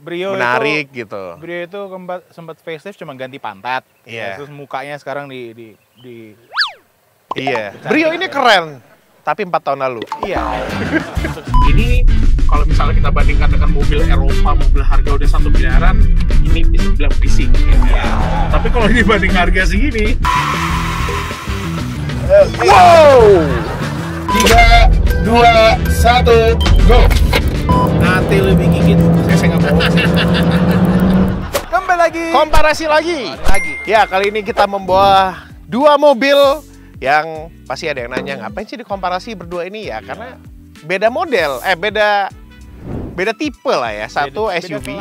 menarik gitu. Brio itu sempat facelift cuma ganti pantat. Iya. Terus mukanya sekarang Iya. Brio ini keren, tapi 4 tahun lalu. Iya. Ini kalau misalnya kita bandingkan dengan mobil Eropa, mobil harga udah 1 miliaran, ini bisa bilang bising. Ya. Tapi kalau dibanding harga segini, Wow! 3, 2, 1, go! Nanti lebih gigit. Saya nggak mau. Kembali lagi. Komparasi lagi. Ya, kali ini kita membawa 2 mobil yang pasti ada yang nanya, ngapain sih dikomparasi berdua ini ya? Karena beda model, beda tipe lah ya. Satu SUV.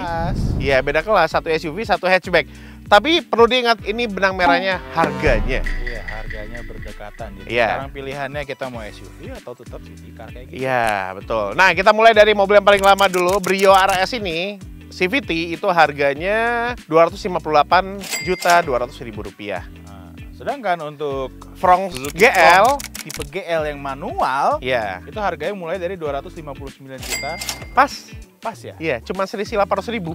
Iya, beda kelas. Satu SUV, satu hatchback. Tapi perlu diingat, ini benang merahnya harganya. Iya, harganya berdekatan. Jadi sekarang pilihannya kita mau SUV atau tetap city car kayak gitu. Iya, betul. Nah, kita mulai dari mobil yang paling lama dulu. Brio RS ini, CVT itu harganya Rp258.200.000. Nah, sedangkan untuk Fronx Suzuki GL, tipe GL yang manual, ya itu harganya mulai dari 259 juta. pas ya? Iya, cuma selisih 800.000.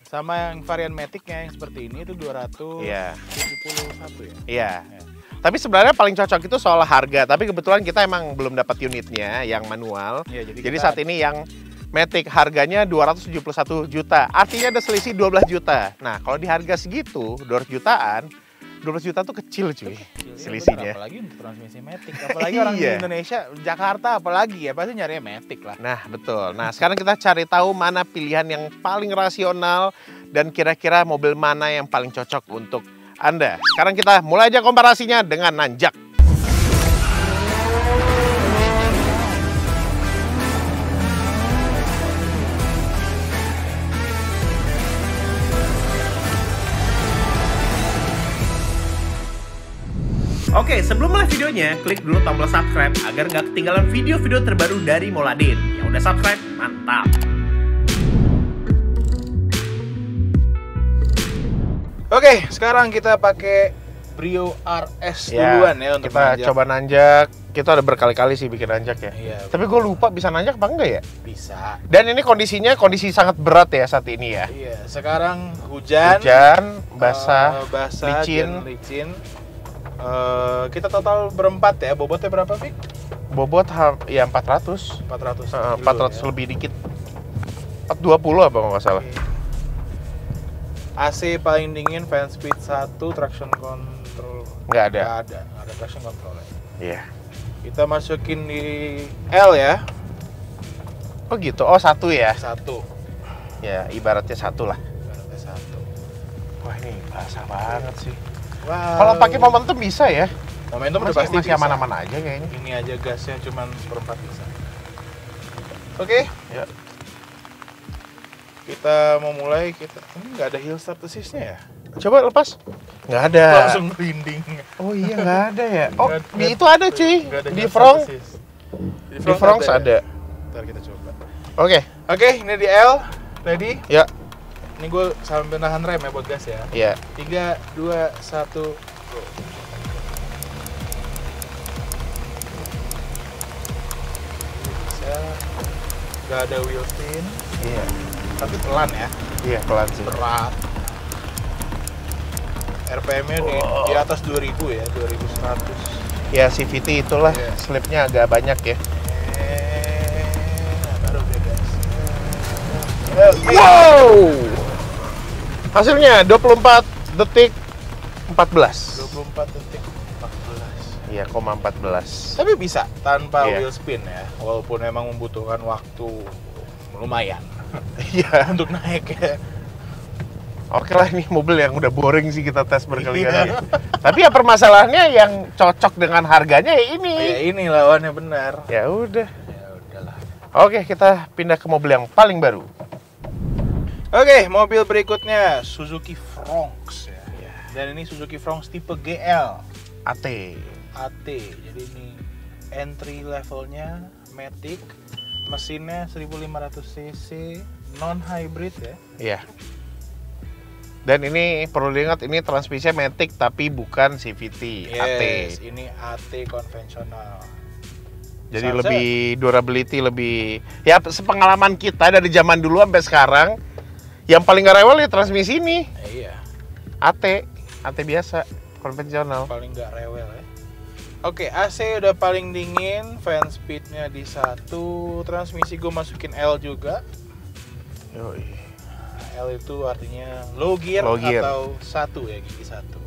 Sama yang varian Matic-nya yang seperti ini itu 271 ya? Iya. Tapi sebenarnya paling cocok itu soal harga. Tapi kebetulan kita emang belum dapat unitnya yang manual. Ya, jadi saat ini yang Matic harganya 271 juta. Artinya ada selisih 12 juta. Nah, kalau di harga segitu, 200 jutaan, 12 juta tuh kecil cuy, selisihnya. Apalagi untuk transmisi Matic, apalagi orang di Indonesia, Jakarta apalagi ya, pasti nyarinya Matic lah. Nah, betul. Nah, sekarang kita cari tahu mana pilihan yang paling rasional dan kira-kira mobil mana yang paling cocok untuk Anda. Sekarang kita mulai aja komparasinya dengan nanjak. Oke, sebelum mulai videonya, klik dulu tombol subscribe agar nggak ketinggalan video-video terbaru dari Mouladin. Yang udah subscribe, mantap! Oke, sekarang kita pakai Brio RS duluan ya untuk kita nanjak. coba nanjak. Kita udah berkali-kali sih bikin nanjak ya. Iya, tapi gue lupa bisa nanjak apa enggak ya? Bisa. Dan ini kondisinya kondisi sangat berat ya saat ini ya. Iya, sekarang hujan, basah, licin. Kita total berempat ya, bobotnya berapa, Fik? Bobot ya 400 lebih dikit. 420 apa kalau nggak salah. AC paling dingin, fan speed 1, traction control nggak ada traction control ya. Iya. Kita masukin di L ya. Oh gitu, oh 1 ya? 1. Ya, ibaratnya 1 lah. Ibaratnya 1. Wah, ini basah banget sih. Wow. Kalau pakai momentum bisa ya? Momentum udah pasti masih aman-aman aja kayaknya. Ini aja gasnya cuman seperempat bisa. Oke. Ya. Kita mau mulai, ini nggak ada hill start assist-nya ya? Coba lepas. Nggak ada. Langsung rinding. Oh iya, nggak ada ya. Oh, Nggak, itu ada cuy. Di Fronx. Di Fronx ada. Ntar kita coba. Oke, ini di L. Ready? ya. Ini gue sambil nahan rem ya buat gas ya. Iya. 3, 2, 1, go. Bisa. Gak ada wheel spin. Iya. Tapi pelan ya. Iya, pelan sih. Berat. RPM-nya di atas 2000 ya, 2100. Ya, CVT itulah. Iya. Slipnya agak banyak ya. Baru beda. Wow! Hasilnya 24 detik 14. 24 detik 14. Iya, 14. Tapi bisa tanpa Iya. wheel spin ya, walaupun memang membutuhkan waktu lumayan Iya. untuk naik ya. Oke lah, ini mobil yang udah boring sih kita tes berkali-kali. Tapi ya permasalahannya yang cocok dengan harganya ya ini. Ya ini lawannya benar. Ya udah. Ya udahlah. Oke, kita pindah ke mobil yang paling baru. Oke, mobil berikutnya Suzuki Fronx ya. Dan ini Suzuki Fronx tipe GL AT. AT. Jadi ini entry levelnya Matic, mesinnya 1500 cc, non hybrid ya. Iya. Dan ini perlu diingat, ini transmisinya Matic tapi bukan CVT, AT. Ini AT konvensional. Jadi lebih durability, lebih ya sepengalaman kita dari zaman dulu sampai sekarang Yang paling gak rewel ya transmisi ini. Iya. AT biasa, konvensional. Paling nggak rewel ya. Oke, AC udah paling dingin, fan speednya di 1, transmisi gue masukin L juga. Yoi. L itu artinya low gear, atau 1 ya, gigi 1.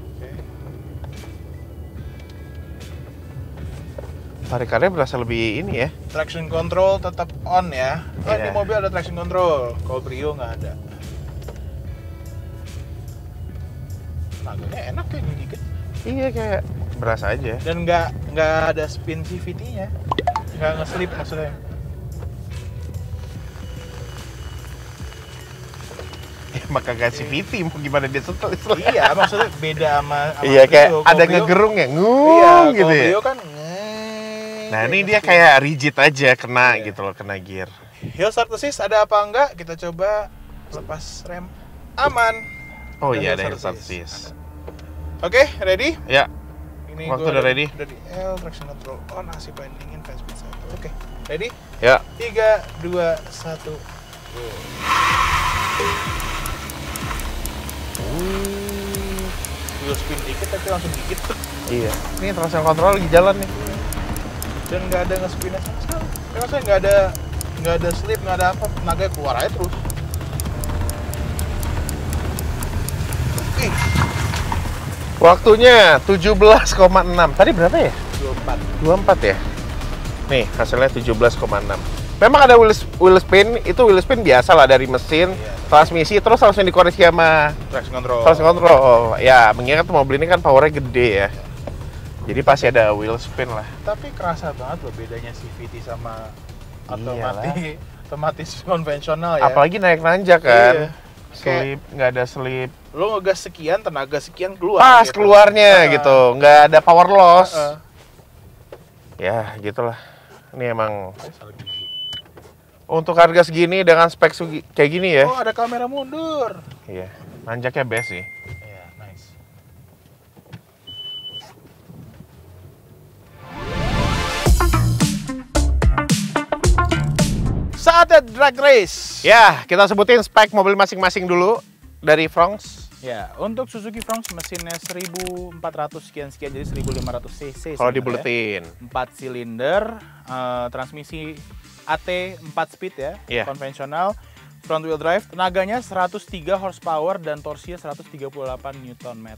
Oke. Tarikannya berasa lebih ini ya. Traction control tetap on ya. Oh, Iya. Ini mobil ada traction control, kalau Brio nggak ada. Naganya enak ya gigit. Iya kayak berasa aja. Dan nggak ada spin CVT-nya, nggak nge-slip maksudnya. Maka gak CVT, mau gimana dia setel. Iya, maksudnya beda sama Iya kayak Brio. ada Kalau Brio- ngegerung ya, Iya, gitu kalau ya. Brio kan Nah ini dia kayak rigid aja, kena gitu loh, kena gear. Hill start assist ada apa enggak? Kita coba lepas rem. Aman. Oh Ada iya ada hill hill start start assist. Oke, ready? Ya, Ini Waktu gua udah ready? Udah di L, traction control on, AC paling dingin, fan speed 1. Oke, ready? ya. 3, 2, 1. Go. Wheel spin dikit tapi langsung gigit tuh. Iya. Ini traction control lagi jalan nih. Dan nggak ada nge-spinnya sama sekali. Ya, maksudnya nggak ada slip, nggak ada apa, tenaganya keluar aja terus. Ih, Waktunya 17,6. Tadi berapa ya? 24. 24 ya? Nih, hasilnya 17,6. Memang ada wheel spin, itu wheel spin biasa lah dari mesin, Iya. transmisi, terus langsung dikoreksi sama Traction control. traction control. Ya, mengingat mobil ini kan powernya gede ya. Jadi pasti ada wheel spin lah. Tapi kerasa banget loh bedanya CVT sama Iyalah. otomatis konvensional ya. Apalagi naik nanjak kan. Iya. Slip, nggak ada slip. Lo ngegas sekian, tenaga sekian keluar. Pas gitu. keluarnya Heeh. gitu, nggak ada power loss. Heeh. Ya, gitulah. Ini emang Salah gigi. untuk harga segini dengan spek kayak gini ya. Oh, ada kamera mundur. Iya, nanjaknya best sih. Iya, nice. Saatnya drag race. Ya, kita sebutin spek mobil masing-masing dulu dari Fronx. Ya, untuk Suzuki Fronx mesinnya 1400 sekian-sekian, jadi 1500 cc. Kalau sebenarnya. dibuletin. 4 silinder, transmisi AT 4 speed ya, Iya. konvensional, front wheel drive, tenaganya 103 horsepower dan torsinya 138 Nm.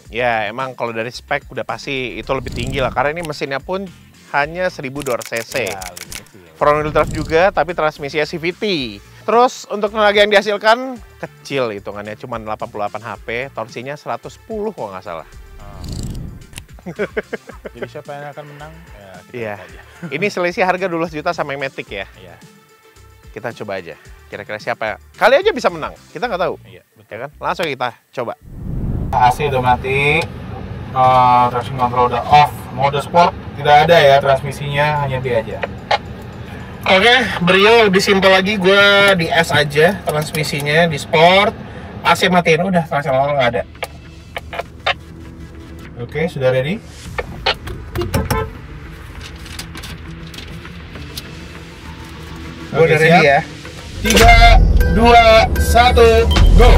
Ya, emang kalau dari spek udah pasti itu lebih tinggi lah, karena ini mesinnya pun hanya 1200 cc. Ya, lebih kecil. Front wheel drive juga, tapi transmisinya CVT. Terus untuk tenaga yang dihasilkan kecil hitungannya, cuma 88 HP, torsinya 110 kalau nggak salah. Jadi siapa yang akan menang? Ya, kita Iya. lihat aja. Ini selisih harga 12 juta sama yang Matic ya. Iya, Kita coba aja. Kira-kira siapa? Kali aja bisa menang. Kita nggak tahu. iya, betul. Ya kan? Langsung kita coba. AC udah mati, traction control udah off, mode sport tidak ada ya, transmisinya hanya D aja. Oke, Brio lebih simpel lagi. Gue di S aja transmisinya, di sport. AC matiin udah, traction control nggak ada. Oke, sudah ready? Gue udah ready ya. 3, 2, 1, go!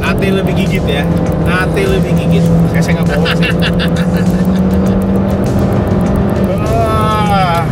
AT lebih gigit ya, AT lebih gigit. Saya nggak bohong sih. Wah.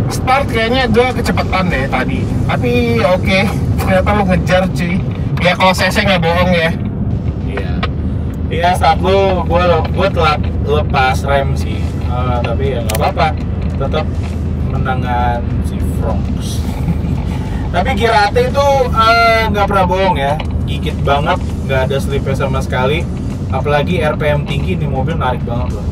Start kayaknya gue kecepatan deh tadi. Tapi oke, ternyata lu ngejar cuy. Ya kalau CC nggak bohong ya. Iya. Iya, saat lu gua telat lepas rem sih. Tapi ya nggak apa-apa. Tetap menangan si Fronx. Tapi gear AT itu nggak pernah bohong ya. Gigit banget, nggak ada slipnya sama sekali. Apalagi RPM tinggi di mobil narik banget loh.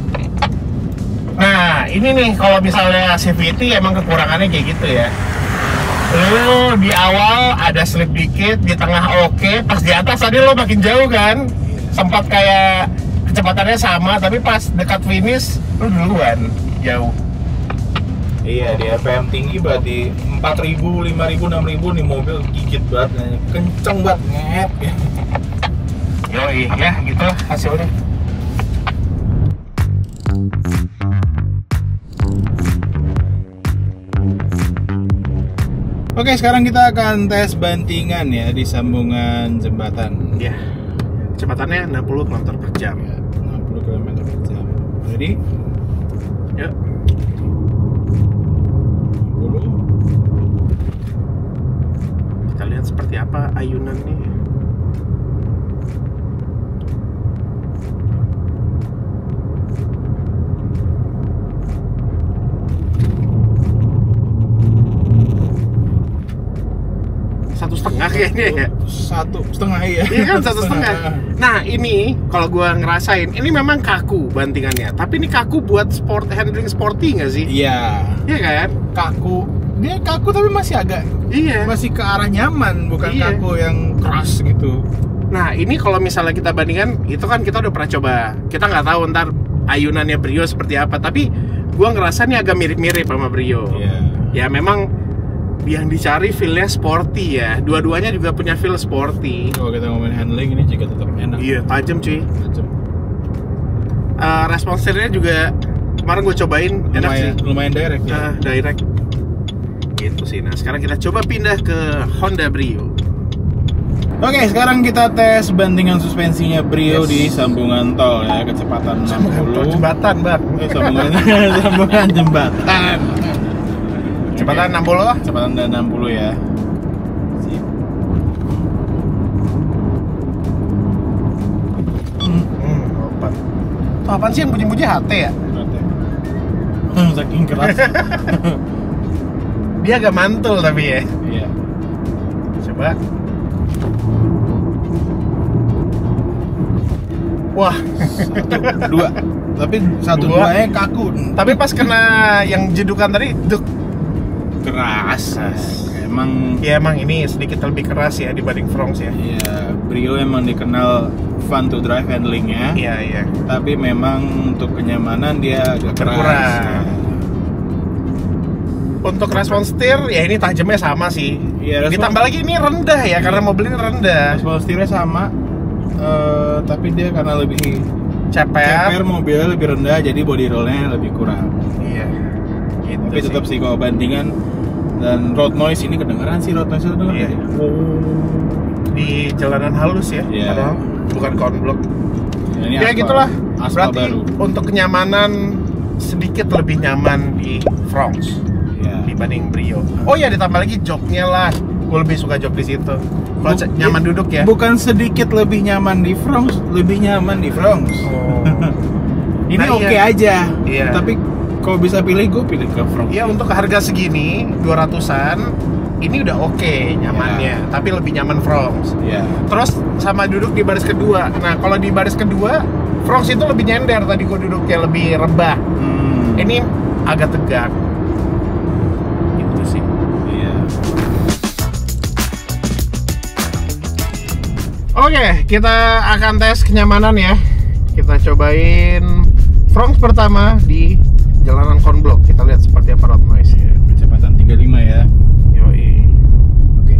Nah, ini nih kalau misalnya CVT emang kekurangannya kayak gitu ya. Lu di awal ada slip dikit, di tengah oke, pas di atas tadi lo makin jauh kan? Sempat kayak kecepatannya sama, tapi pas dekat finish lu duluan jauh. Iya, di RPM tinggi berarti 4.000, 5.000, 6.000 nih mobil gigit banget, kenceng banget, ngep. Yoi, ya gitu hasilnya. Oke, sekarang kita akan tes bantingan ya di sambungan jembatan. Ya, kecepatannya 60 km per jam. Ya, 60 km per jam. Jadi, ya. 60. Kita lihat seperti apa ayunannya. Satu setengah kayaknya ya. 1,5 ya. Iya kan 1,5. Nah ini kalau gua ngerasain ini memang kaku bantingannya, tapi ini kaku buat handling sporty nggak sih? Iya. Iya kan? Kaku. Dia kaku tapi masih agak. Iya. Masih ke arah nyaman, bukan Iya. kaku yang keras gitu. Nah ini kalau misalnya kita bandingkan, itu kan kita udah pernah coba. Kita nggak tahu ntar ayunannya Brio seperti apa, tapi gua ngerasa ini agak mirip-mirip sama Brio. Iya. Ya memang yang dicari feel-nya sporty ya. Dua-duanya juga punya feel sporty. Kalau kita ngomongin handling ini juga tetap enak. Iya, tajam cuy. Tajam. Respons setirnya juga kemarin gue cobain enak sih. Lumayan direct ya. Direct. Gitu sih. Nah, sekarang kita coba pindah ke Honda Brio. Oke, sekarang kita tes bantingan suspensinya Brio di sambungan tol ya, kecepatan 60. Jembatan, Bang. Sambungan jembatan. Kecepatan 60. Kecepatan 60 ya. Sip. Opat. Tuh apaan sih yang bunyi-bunyi HT ya? Saking keras. Dia agak mantul tapi ya. Iya. Coba. Wah, 1, 2. Tapi 1, 2-nya kaku. Tapi pas kena yang jedukan tadi, duk. Keras. Emang Ya emang ini sedikit lebih keras ya dibanding Fronx ya. iya, Brio emang dikenal fun to drive handlingnya. Iya, iya. Tapi memang untuk kenyamanan dia agak keras. Kurang. Untuk respons setir ya ini tajamnya sama sih. Iya, Ditambah lagi ini rendah ya karena mobil ini rendah. respons setirnya sama, tapi dia karena lebih Ceper. mobilnya lebih rendah, jadi body rollnya lebih kurang. Iya. Gitu Tapi tetap sih kalau bandingan dan road noise ini kedengeran sih, road noise itu Iya. Di jalanan halus ya. Iya. Padahal bukan konblok. Nah, ini Ya aspal. gitulah. Aspal Berarti baru. untuk kenyamanan sedikit lebih nyaman di Fronx Iya. dibanding Brio. Oh ya ditambah lagi joknya lah. Gue lebih suka jok di situ. Kalau nyaman duduk ya. Bukan sedikit lebih nyaman di Fronx, lebih nyaman di Fronx. Oh. Ini Nah, oke iya. aja. Iya. Tapi kalau bisa pilih, gue pilih ke Fronx. Ya untuk harga segini 200-an ini udah oke nyamannya, tapi lebih nyaman Fronx. Iya. Terus sama duduk di baris kedua. Nah kalau di baris kedua Fronx itu lebih nyender, tadi gue duduknya lebih rebah. Ini agak tegak. Gitu sih. Iya. Oke, kita akan tes kenyamanan ya. Kita cobain Fronx pertama di jalanan konblok. Kita lihat seperti apa road noise. Kecepatan 35 ya. Yoi. Oke.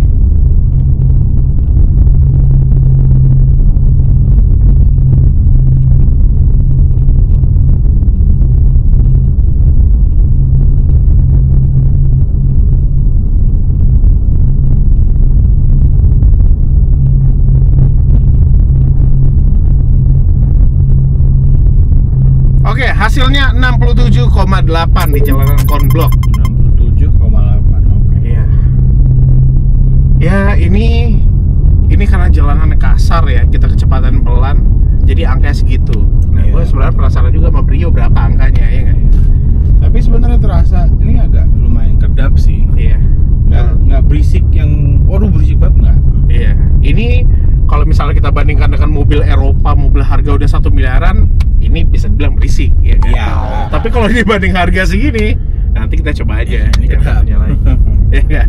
Oke, hasilnya 67,8 di jalanan konblok. 67,8. Oke. Iya. Ya, ini karena jalanannya kasar ya, kita kecepatan pelan, jadi angkanya segitu. Nah, Iya. gue sebenarnya penasaran juga sama Brio berapa angkanya ya nggak? Tapi sebenarnya terasa ini agak lumayan kedap sih. Iya. Nggak berisik yang, waduh berisik banget nggak? Iya. Ini kalau misalnya kita bandingkan dengan mobil Eropa, mobil harga udah 1 miliaran, ini bisa dibilang berisik, ya kan? Iya. Tapi kalau dibanding harga segini, nanti kita coba aja. Ini yang kedap. satunya lagi. Iya nggak?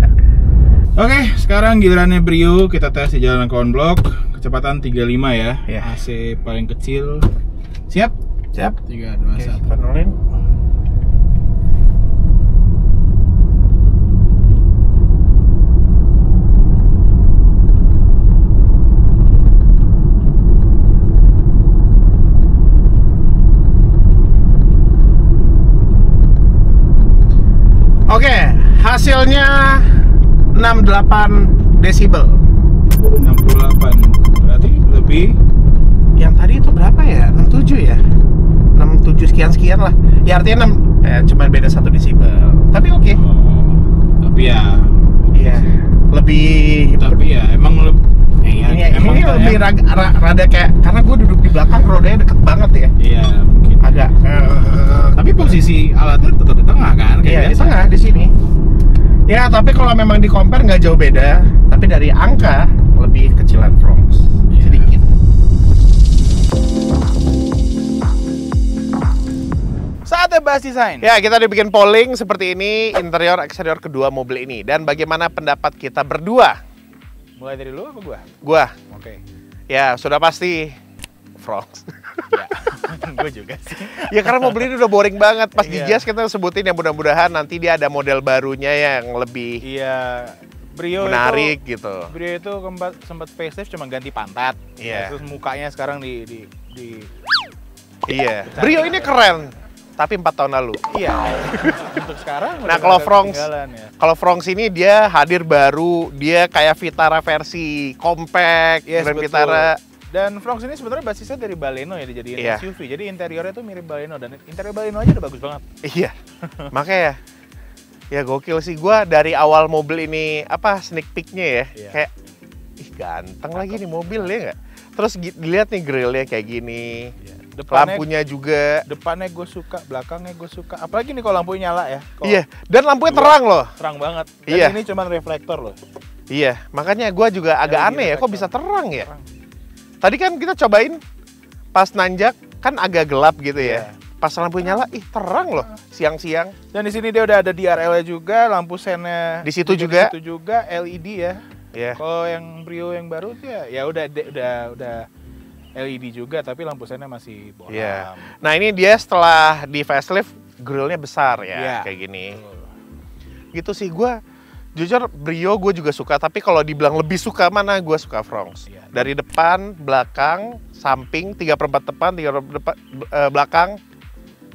Oke, sekarang gilirannya Brio, kita tes di jalan konblok, kecepatan 35 ya. AC paling kecil. Siap? Siap. 3, 2, 1. Penuhin. Oke, hasilnya 68 desibel. 68. Berarti lebih. Yang tadi itu berapa ya? 67 ya? 67 sekian lah. Ya artinya 6, cuma beda 1 desibel. Tapi oke. Tapi ya Iya. Lebih. Tapi ya emang ini lebih rada kayak, karena gue duduk di belakang, rodanya deket banget ya. Iya, mungkin Agak. tapi posisi alatnya tetap di tengah kan? Iya, di tengah, di sini. Ya, tapi kalau memang di compare nggak jauh beda. Tapi dari angka lebih kecilan Fronx sedikit. Saatnya bahas desain. Ya, kita dibikin polling seperti ini interior eksterior kedua mobil ini, dan bagaimana pendapat kita berdua? Mulai dari lu apa gua? Gua, Oke. ya sudah pasti Fronx. Ya, gue juga sih. Ya karena mobil ini udah boring banget. Pas di Iya. Jazz kita sebutin ya, mudah-mudahan nanti dia ada model barunya yang lebih Iya, Brio menarik itu, gitu. Brio itu sempat facelift cuma ganti pantat. Iya. Terus mukanya sekarang di Iya. Brio ini keren, tapi 4 tahun lalu. Iya. Untuk sekarang Nah, udah kalau agak Fronx, ketinggalan ya. kalau Fronx ini dia hadir baru, dia kayak Vitara versi compact, Yes, Grand betul. Vitara. Dan Fronx ini sebenarnya basisnya dari Baleno ya, dijadiin Iya. SUV. Jadi interiornya tuh mirip Baleno, dan interior Baleno aja udah bagus banget. Iya. Makanya ya gokil sih, gua dari awal mobil ini sneak peek-nya ya. Iya. Kayak ih ganteng lagi nih mobil ya nggak? Terus dilihat nih grillnya kayak gini. Lampunya juga. Depannya gue suka, belakangnya gue suka. Apalagi nih kalau lampunya nyala ya. Kalau Iya, dan lampunya terang loh. terang banget. Dan Iya. ini cuma reflektor loh. Iya, makanya gua juga agak LED aneh ya, kok reflektor. bisa terang ya? Terang. Tadi kan kita cobain pas nanjak kan agak gelap gitu ya. Iya. Pas lampu nyala, ih terang loh siang-siang. Dan di sini dia udah ada DRL-nya juga, lampu sennya Di situ juga. Di situ juga LED ya. Iya. Kalau yang Brio yang baru tuh ya udah LED juga, tapi lampu sennya masih bohlam. Iya. Nah ini dia setelah di facelift, grillnya besar ya, Iya. kayak gini. Gitu sih gua. Jujur Brio gue juga suka, tapi kalau dibilang lebih suka mana, gue suka Fronx. Iya. Dari depan, belakang, samping, 3/4 depan, 3/4 belakang.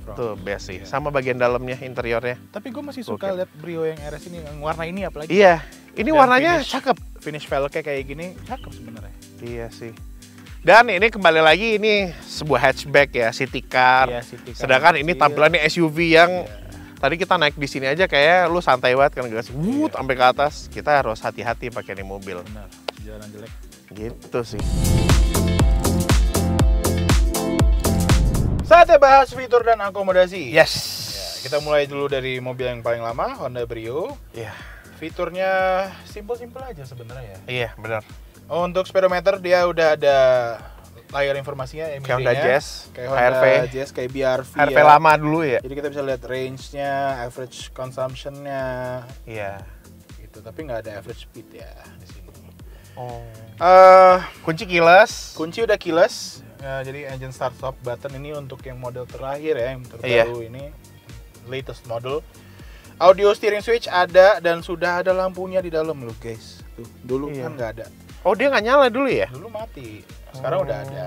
Fronx. Tuh best sih, Iya. sama bagian dalamnya, interiornya. Tapi gue masih suka Oke. lihat Brio yang RS ini, yang warna ini apalagi. Iya, ini Dan warnanya finish. cakep. Finish velgnya kayak gini, cakep sebenarnya. Iya sih. Dan ini kembali lagi, ini sebuah hatchback ya, city car. Iya, city car Sedangkan ini kecil. tampilannya SUV yang Iya. tadi kita naik di sini aja kayak lu santai banget kan, gas sampai ke atas. Kita harus hati-hati pakai ini mobil. Benar, jalan jelek. Gitu sih. Saatnya bahas fitur dan akomodasi. Yes. Ya, kita mulai dulu dari mobil yang paling lama, Honda Brio. Iya. Fiturnya simpel-simpel aja sebenarnya ya. Iya, benar. Oh, untuk speedometer dia udah ada layar informasinya, Kayak Honda Jazz, kayak Honda HRV. Jazz, kayak BRV HRV ya. lama dulu ya. Jadi kita bisa lihat range-nya, average consumption-nya Iya. gitu. Tapi nggak ada average speed ya di sini. Oh. Eh, Kunci keyless. kunci udah keyless. Ya, jadi engine start stop button ini untuk yang model terakhir ya, yang terbaru ini, latest model. Audio steering switch ada dan sudah ada lampunya di dalam loh guys. Tuh, dulu Iya. kan nggak ada. Oh, dia nggak nyala dulu ya? Dulu mati. Sekarang Oh. udah ada.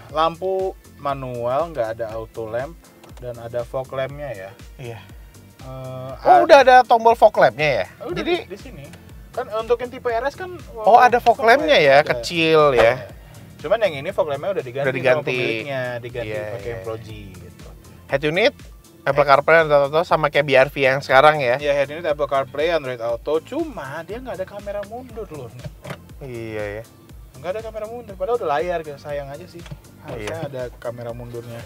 Lampu manual, nggak ada auto lamp dan ada fog lampnya ya. Iya. Oh, Oh, udah ada tombol fog lamp-nya ya? Udah Jadi, di sini. Kan untuk yang tipe RS kan oh ada fog lamp-nya ya, ada. kecil ya. Cuman yang ini fog lamp-nya udah diganti, Udah diganti. sama pemiliknya, diganti Iya, pakai iya. Pro G gitu. Head unit, Apple CarPlay, atau sama kayak BRV yang sekarang ya. Ya, head unit Apple CarPlay, Android Auto, cuma dia nggak ada kamera mundur loh. Iya ya. Nggak ada kamera mundur, padahal udah layar, gitu. Sayang aja sih. Harusnya Iya. ada kamera mundurnya.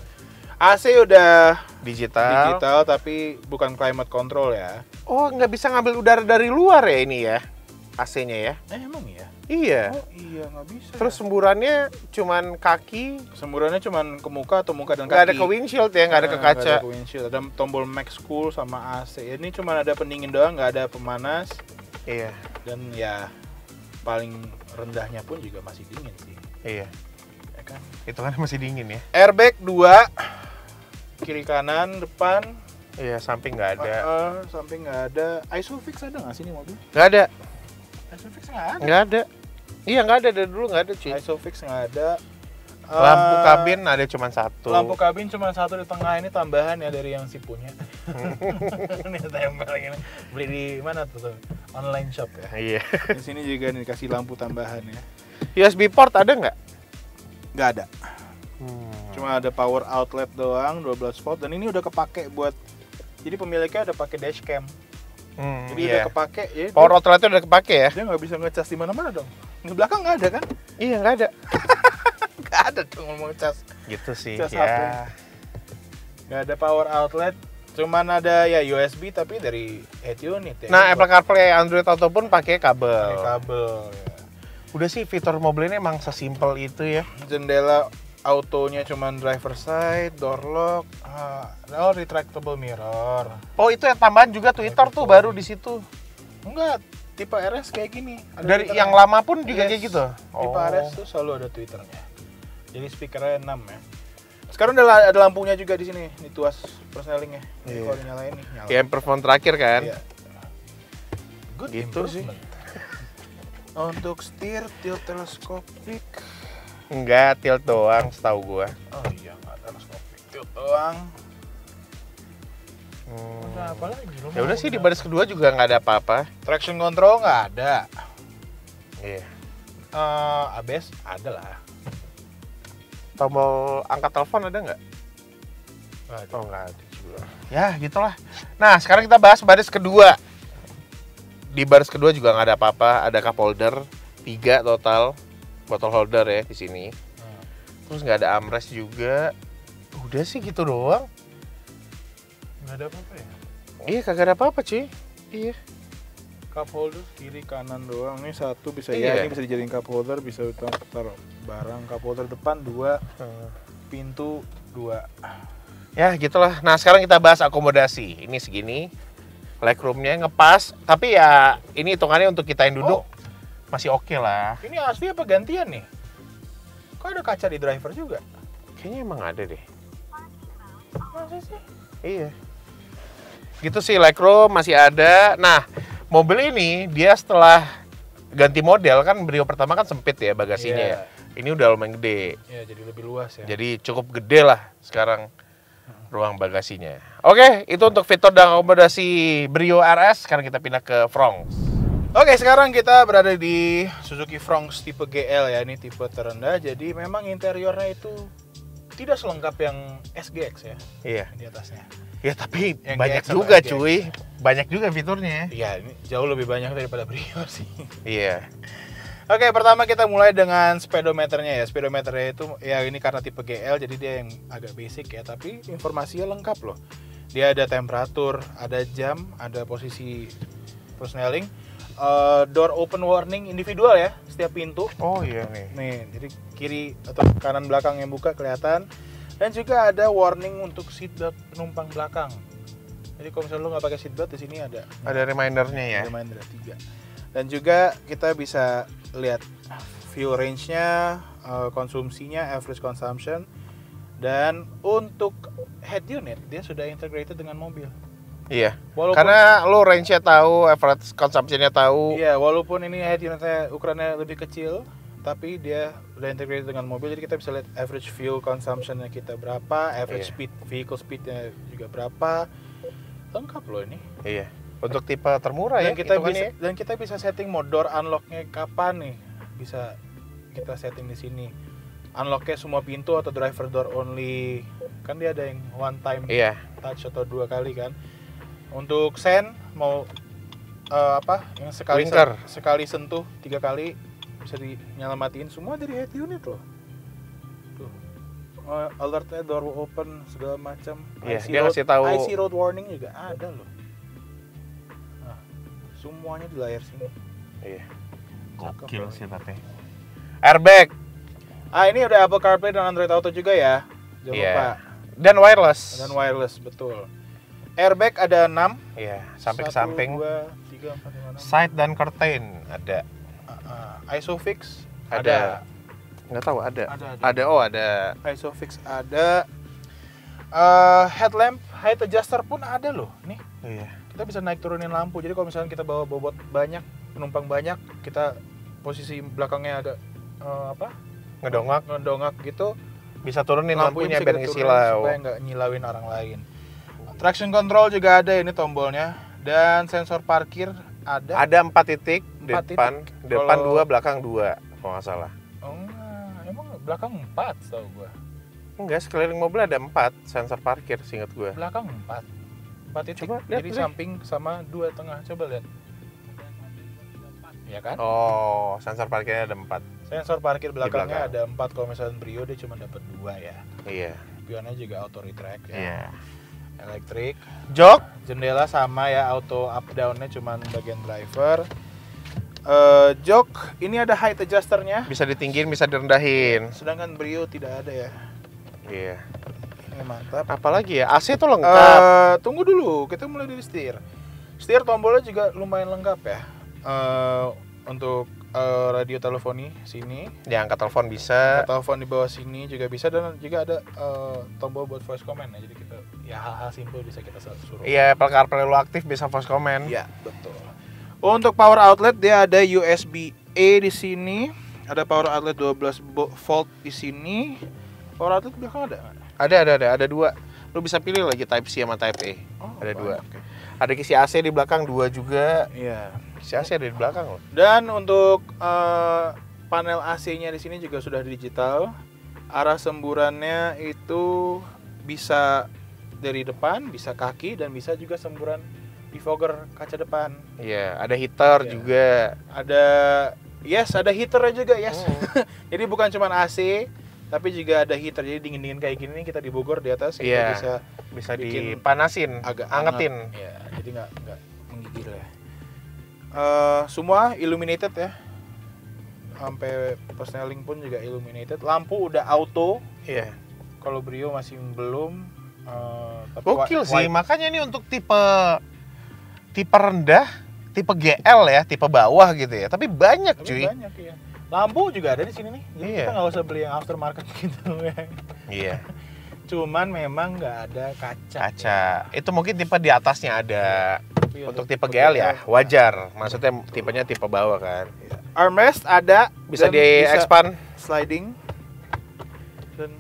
AC udah Digital. digital tapi bukan climate control ya. Oh, nggak bisa ngambil udara dari luar ya ini ya? AC-nya ya? Emang ya? Iya. Oh iya, nggak bisa. Terus semburannya cuman kaki, semburannya cuman ke muka atau muka dan kaki. nggak ada ke windshield ya, nggak ada ke kaca. Nggak ada ke windshield. Ada tombol max cool sama AC. Ini cuma ada pendingin doang, nggak ada pemanas. Iya. Dan ya paling rendahnya pun juga masih dingin sih. Iya. Ya kan? Itu kan masih dingin ya. Airbag 2, kiri kanan, depan. Iya, samping nggak ada. Samping nggak ada. Isofix ada nggak sih ini mobil? Nggak ada. Isofix nggak ada. Nggak ada. Iya, nggak ada dari dulu nggak ada cuy. Isofix nggak ada. Lampu kabin ada cuma satu. Lampu kabin cuma satu di tengah, ini tambahan ya dari yang si punya. Ini tempel ini. Beli di mana tuh? Online shop ya. Iya. Di sini juga nih dikasih lampu tambahan ya. USB port ada nggak? Nggak ada. Cuma ada power outlet doang 12 volt dan ini udah kepake buat, jadi pemiliknya udah pakai dashcam. Jadi udah kepake ya. Power outletnya udah kepake ya? Dia nggak bisa ngecas di mana-mana dong. Di belakang nggak ada kan? Iya, nggak ada. Nggak ada dong ngomong cas. Gitu sih Cas ya. HP. Nggak ada power outlet, cuman ada ya USB tapi dari head unit ya. Nah, Apple CarPlay, Android Auto pun pakai kabel. Pakai kabel ya. Udah sih fitur mobil ini emang sesimpel itu ya. Jendela autonya cuman driver side, door lock, retractable mirror. Oh, itu yang tambahan juga Twitter tuh baru di situ. Enggak, tipe RS kayak gini. Ada Dari Twitternya. yang lama pun juga Yes. kayak gitu. Tipe RS tuh selalu ada Twitternya. Jadi speakernya 6 ya. Sekarang ada lampunya juga di sini, ini tuas persnelingnya. Jadi Iya. kalau dinyalain nih, nyala. Kayak perform terakhir kan. Iya. Good Gitu sih. improvement. Untuk setir, tilt teleskopik. Enggak, tilt doang setahu gua. Oh iya, nggak teleskopik, tilt doang. Udah apa lagi? Ya udah sih di baris kedua juga nggak ada apa-apa. Traction control nggak ada. Iya. ABS ada lah. Tombol angkat telepon ada nggak? Nggak ada. Oh, nggak ada juga. Ya, gitulah. Nah, sekarang kita bahas baris kedua. Di baris kedua juga nggak ada apa-apa. Ada cup holder 3 total, bottle holder ya di sini. Terus nggak ada armrest juga. Udah sih gitu doang. Nggak ada apa-apa ya? Iya, kagak ada apa-apa cuy. Iya. Cup holder kiri kanan doang. Ini satu bisa Iya. ya, ini bisa dijadiin cup holder, bisa taruh barang. Cup holder depan 2, pintu 2. Ya gitulah. Nah sekarang kita bahas akomodasi. Ini segini, legroomnya ngepas. Tapi ya ini hitungannya untuk kita yang duduk masih oke lah. Ini asli apa gantian nih? Kok ada kaca di driver juga? Kayaknya emang ada deh. Masa sih? Iya. Gitu sih, legroom masih ada. Nah mobil ini dia setelah ganti model kan, Brio pertama kan sempit ya bagasinya ya. Ini udah lumayan gede. Ya jadi lebih luas ya. Jadi cukup gede lah sekarang ruang bagasinya. Oke, itu untuk fitur dan akomodasi Brio RS. Sekarang kita pindah ke Fronx. Oke, sekarang kita berada di Suzuki Fronx tipe GL ya, ini tipe terendah. Jadi memang interiornya itu tidak selengkap yang SGX ya Iya. di atasnya. Ya tapi Yang banyak GX sama juga SGX. cuy. Banyak juga fiturnya. Iya, ini jauh lebih banyak daripada Brio sih. Iya. Oke, pertama kita mulai dengan speedometernya ya. Speedometernya itu ya ini karena tipe GL jadi dia yang agak basic ya, tapi informasinya lengkap loh. Dia ada temperatur, ada jam, ada posisi persneling, door open warning individual ya setiap pintu. Oh iya nih. Nih, jadi kiri atau kanan belakang yang buka kelihatan. Dan juga ada warning untuk seatbelt penumpang belakang. Jadi kalau misalnya lu nggak pakai seatbelt, di sini ada Remindernya ya. reminder 3. Dan juga kita bisa lihat fuel range-nya, konsumsinya, average consumption. Dan untuk head unit dia sudah integrated dengan mobil. Iya. Walaupun, Karena lo range-nya tahu, average consumption-nya tahu. iya, walaupun ini head unitnya ukurannya lebih kecil, tapi dia udah integrated dengan mobil, jadi kita bisa lihat average fuel consumption-nya kita berapa, average speed, vehicle speed-nya juga berapa. Lengkap loh ini. Iya. Untuk tipe termurah ya. Dan kita hitungannya bisa dan kita bisa setting mode door unlock-nya kapan nih. Bisa kita setting di sini. Unlock-nya semua pintu atau driver door only. Kan dia ada yang one time Iya. touch atau 2 kali kan. Untuk sen mau yang Blinker. sekali sentuh 3 kali bisa dinyalamatiin semua dari head unit loh. Tuh. Alertnya door open segala macam. Iya, dia ngasih tahu. IC road warning juga ada loh. Nah, semuanya di layar sini. Iya. Cakep Gokil loh. sih tapi. Airbag. Ini udah Apple CarPlay dan Android Auto juga ya. Jangan Iya. lupa. Dan wireless. Dan wireless, betul. Airbag ada 6. Iya, sampai ke samping. 1, 2, 3, 3, 4, 5, 6. Side dan curtain ada. Isofix Ada. Nggak tahu ada. Ada. Oh, ada. Isofix ada. Headlamp height adjuster pun ada loh. Nih, Iya. kita bisa naik turunin lampu. Jadi kalau misalnya kita bawa bobot banyak, penumpang banyak, kita posisi belakangnya ada ngedongak gitu, Bisa turunin lampunya bisa biar kita ngisi turunin lau. supaya nggak nyilauin orang lain. Traction control juga ada, ini tombolnya, dan sensor parkir ada. Ada 4 titik, 4 depan titik. depan Kalau- 2, belakang 2 kalau nggak salah. Oh, emang belakang 4 tau gua. Enggak, sekeliling mobil ada 4 sensor parkir seingat gue. Belakang 4 titik. Coba lihat Jadi deh. samping sama 2 tengah. Coba lihat. Ya kan? Oh, sensor parkirnya ada 4. Sensor parkir belakangnya belakang. ada 4. Kalau misalnya Brio dia cuma dapat 2 ya. Iya. Spionnya juga auto retract ya. Iya. Elektrik. Jok, Jendela sama ya, auto up down-nya cuma bagian driver. Jok, ini ada height adjuster-nya. bisa ditinggiin, bisa direndahin. Sedangkan Brio tidak ada ya. Iya. Ini mantap. Apalagi ya, AC tuh lengkap. Tunggu dulu, kita mulai dari setir. Setir tombolnya juga lumayan lengkap ya. Untuk radio teleponi sini, Ya, angkat telepon bisa. telepon di bawah sini juga bisa, dan juga ada tombol buat voice command ya. Jadi kita ya hal-hal simpel bisa kita suruh. Iya, pelekar perlu aktif bisa voice command. Iya, betul. Untuk power outlet dia ada USB-A di sini, ada power outlet 12 volt di sini. Power outlet belakang ada nggak? Ada 2. Lu bisa pilih lagi Type C sama Type A. Oh, Ada 2. banyak ya. Ada kisi AC di belakang 2 juga. Iya. Kisi AC ada di belakang loh. Dan untuk panel AC-nya di sini juga sudah digital. Arah semburannya itu bisa dari depan, bisa kaki, dan bisa juga semburan defogger kaca depan. Iya, ada heater Iya. juga. Ada heaternya juga, yes. Hmm. Jadi bukan cuma AC, tapi juga ada heater. Jadi dingin-dingin kayak gini nih, kita di Bogor di atas, kita Iya. bisa Bisa Bikin dipanasin, agak angetin. hangat. Ya, jadi nggak menggigil ya. Semua illuminated ya. Sampai persneling pun juga illuminated. Lampu udah auto. Iya. Kalau Brio masih belum. Tapi Gokil sih, white. makanya ini untuk tipe rendah, tipe GL ya, tipe bawah gitu ya. Tapi banyak Tapi cuy. banyak ya. Lampu juga ada di sini nih. Jadi Iya. kita nggak usah beli yang aftermarket gitu ya. Iya. Cuman memang nggak ada kaca. Kaca. Itu mungkin tipe di atasnya ada. Tapi Untuk tipe GL ya wajar. Maksudnya tipenya tipe bawah kan. armrest ada, Bisa dan di expand, sliding, dan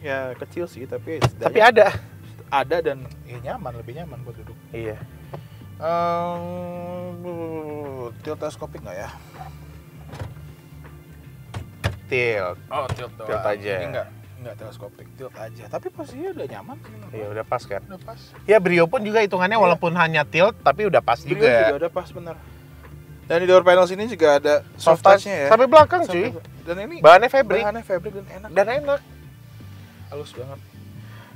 ya kecil sih tapi tapi ada. ada dan ya nyaman, lebih nyaman buat duduk. Iya. Tilt teleskopik nggak ya? Tilt. Oh, tilt doang. Tilt aja. Ini nggak teleskopik, tilt aja. Tapi posisinya udah nyaman sih. Iya, udah pas kan. Udah pas. Ya Brio pun juga hitungannya Iya. walaupun hanya tilt tapi udah pas Brio juga. juga udah pas bener. Dan di door panel sini juga ada soft touch-nya ya. Sampai belakang cuy. Dan ini Bahannya fabric bahannya fabric dan enak. dan enak. Halus banget.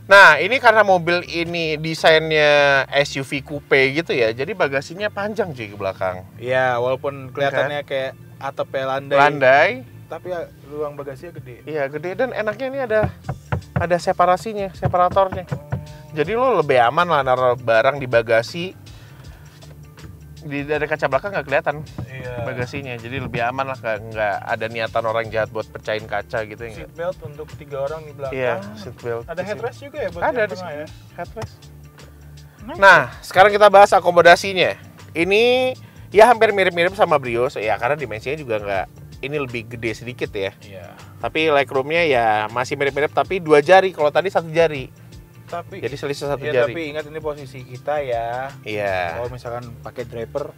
Nah, ini karena mobil ini desainnya SUV coupe gitu ya. Jadi bagasinya panjang cuy ke belakang. Iya, walaupun kelihatannya kayak atapnya landai, Landai. tapi ya, ruang bagasinya gede. Iya, gede dan enaknya ini ada separasinya, separatornya. Jadi lo lebih aman lah naruh barang di bagasi. Dari kaca belakang nggak kelihatan Iya. bagasinya, jadi lebih aman lah, nggak ada niatan orang jahat buat pecahin kaca gitu ya. Seat belt untuk 3 orang di belakang. Iya, seat belt. Ada headrest juga ya buat Ada yang di tengah sini. ya. Headrest. Nah, sekarang kita bahas akomodasinya. Ini ya hampir mirip-mirip sama Brio, ya karena dimensinya juga nggak, ini lebih gede sedikit ya. Iya. Tapi legroomnya ya masih mirip-mirip, tapi 2 jari. Kalau tadi 1 jari. Tapi Jadi selisih 1 ya, jari. tapi ingat ini posisi kita ya. Iya, Kalau misalkan pakai driver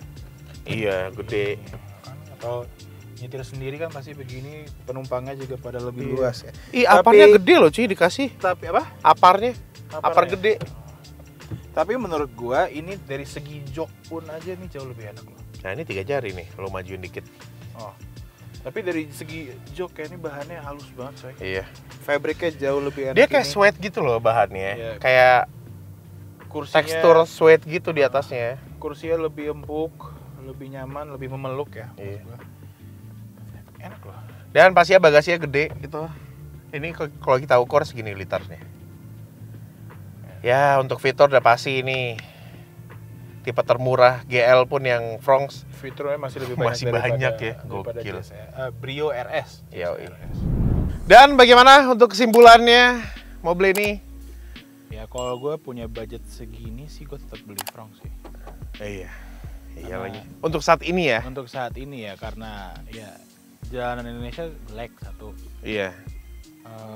iya gede. atau nyetir sendiri kan pasti begini, penumpangnya juga pada lebih Iya. luas ya. Ih, Tapi- aparnya gede loh cuy dikasih. Tapi apa? Aparnya, apar Aparnya? gede. Tapi menurut gua ini dari segi jok pun aja nih jauh lebih enak loh. Nah ini 3 jari nih, lo majuin dikit. Oh. Tapi dari segi jok kayak ini bahannya halus banget coy. Iya. Fabriknya jauh lebih enak. Dia kayak ini. suede gitu loh bahannya. Iya. Kayak Kursinya, tekstur suede gitu di atasnya. kursinya lebih empuk, lebih nyaman, lebih memeluk ya. maksud Iya. gua. Enak loh. Dan pastinya bagasinya gede gitu. Ini kalau kita ukur segini liternya. Ya untuk fitur udah pasti ini tipe termurah GL pun yang Fronx Fiturnya masih lebih banyak Masih banyak ya, daripada gokil. GS ya. Brio RS. Yoi. Dan bagaimana untuk kesimpulannya mobil ini? Ya kalau gue punya budget segini sih gue tetap beli Fronx sih. Iya. Iya Karena- lagi. Untuk saat ini ya. Untuk saat ini ya, karena ya jalanan Indonesia jelek satu. Iya.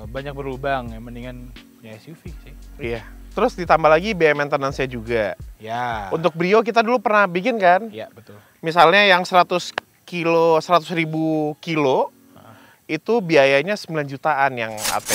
Banyak berlubang, ya mendingan ya SUV sih. Iya. Terus ditambah lagi biaya maintenance-nya juga. Ya. Untuk Brio kita dulu pernah bikin kan? Ya betul. Misalnya yang 100 ribu kilo itu biayanya 9 jutaan yang AT.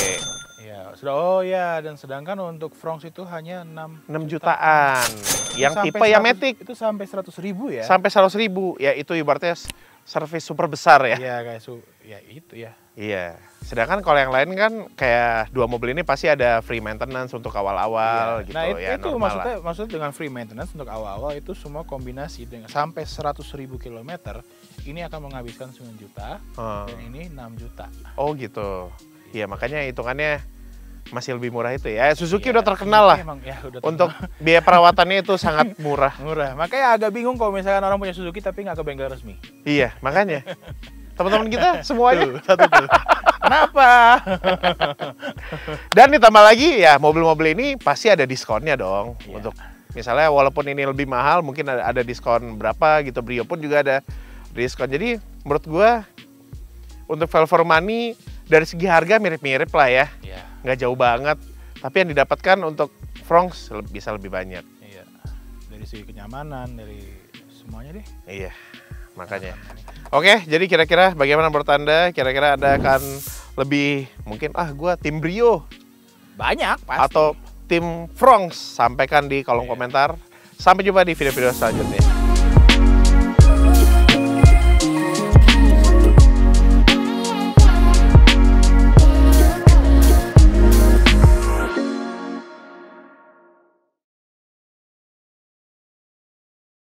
Ya sudah. Oh ya, dan sedangkan untuk Fronx itu hanya 6 6 jutaan. Yang tipe yang Matic itu sampai 100.000 ya. sampai 100 ribu. Ya itu ibaratnya servis super besar ya. Iya guys, ya itu ya. Iya. Sedangkan kalau yang lain kan kayak dua mobil ini pasti ada free maintenance untuk awal-awal Iya. gitu Nah ya. itu normal lah. maksudnya dengan free maintenance untuk awal-awal itu semua kombinasi dengan sampai 100.000 kilometer ini akan menghabiskan 9 juta dan ini 6 juta. Oh gitu. Iya makanya hitungannya masih lebih murah itu ya. Suzuki Iya, udah terkenal lah. emang, ya, udah Untuk terkenal. biaya perawatannya itu sangat murah. Murah. Makanya agak bingung kalau misalkan orang punya Suzuki tapi nggak ke bengkel resmi. Iya, makanya. Teman-teman kita semuanya. Tuh, satu tuh. Kenapa? Dan ditambah lagi ya mobil-mobil ini pasti ada diskonnya dong. Iya. Untuk misalnya walaupun ini lebih mahal mungkin ada diskon berapa gitu. Brio pun juga ada diskon. Jadi menurut gua untuk value for money dari segi harga mirip-mirip lah ya. Iya. Nggak jauh banget. Tapi yang didapatkan untuk Fronx bisa lebih banyak. Iya. Dari segi kenyamanan, dari semuanya deh. Iya, makanya. Oke, jadi kira-kira bagaimana menurut Anda? Kira-kira Anda akan lebih mungkin gua tim Brio Banyak pasti. atau tim Fronx? Sampaikan di kolom komentar. Sampai jumpa di video-video selanjutnya.